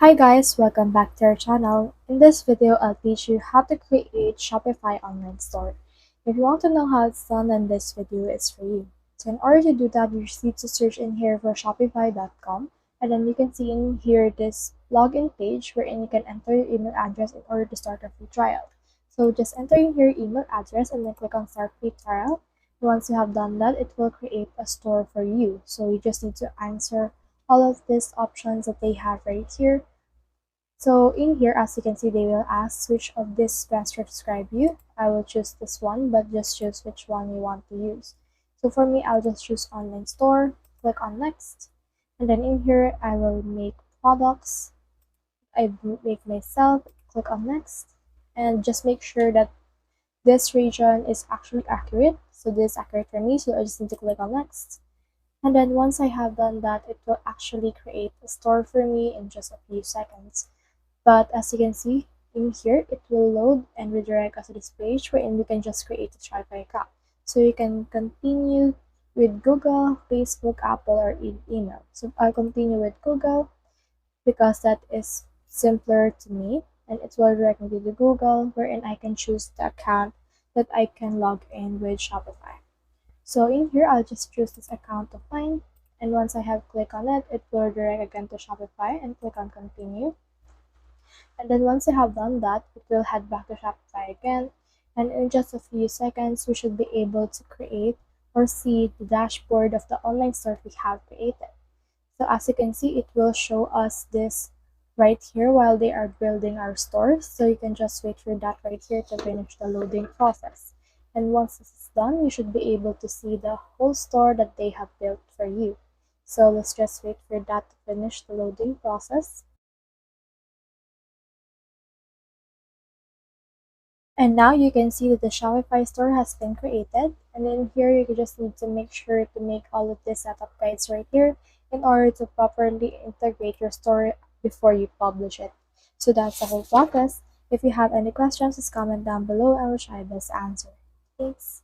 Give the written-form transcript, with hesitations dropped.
Hi guys, welcome back to our channel. In this video, I'll teach you how to create Shopify online store. If you want to know how it's done, then this video is for you. So in order to do that, you just need to search in here for shopify.com, and then you can see in here this login page wherein you can enter your email address in order to start a free trial. So just enter in your email address and then click on start free trial. Once you have done that, it will create a store for you. So you just need to answer all of these options that they have right here. So in here, as you can see, they will ask which of this best describe you. I will choose this one, but just choose which one you want to use. So for me, I'll just choose online store, click on next. And then in here, I will make products. I make myself, click on next. And just make sure that this region is actually accurate. So this is accurate for me, so I just need to click on next. And then once I have done that, it will actually create a store for me in just a few seconds. But as you can see in here, it will load and redirect us to this page wherein we can just create a Shopify account. So you can continue with Google, Facebook, Apple, or email. So I'll continue with Google because that is simpler to me, and it will direct me to the Google wherein I can choose the account that I can log in with Shopify. So in here, I'll just choose this account of mine, and once I have clicked on it, it will direct again to Shopify and click on continue. And then once you have done that, it will head back to Shopify again. And in just a few seconds, we should be able to create or see the dashboard of the online store we have created. So as you can see, it will show us this right here while they are building our store. So you can just wait for that right here to finish the loading process. And once this is done, you should be able to see the whole store that they have built for you. So let's just wait for that to finish the loading process. And now you can see that the Shopify store has been created. And then here you just need to make sure to make all of these setup guides right here in order to properly integrate your store before you publish it. So that's the whole process. If you have any questions, just comment down below and we'll try best to answer. Thanks.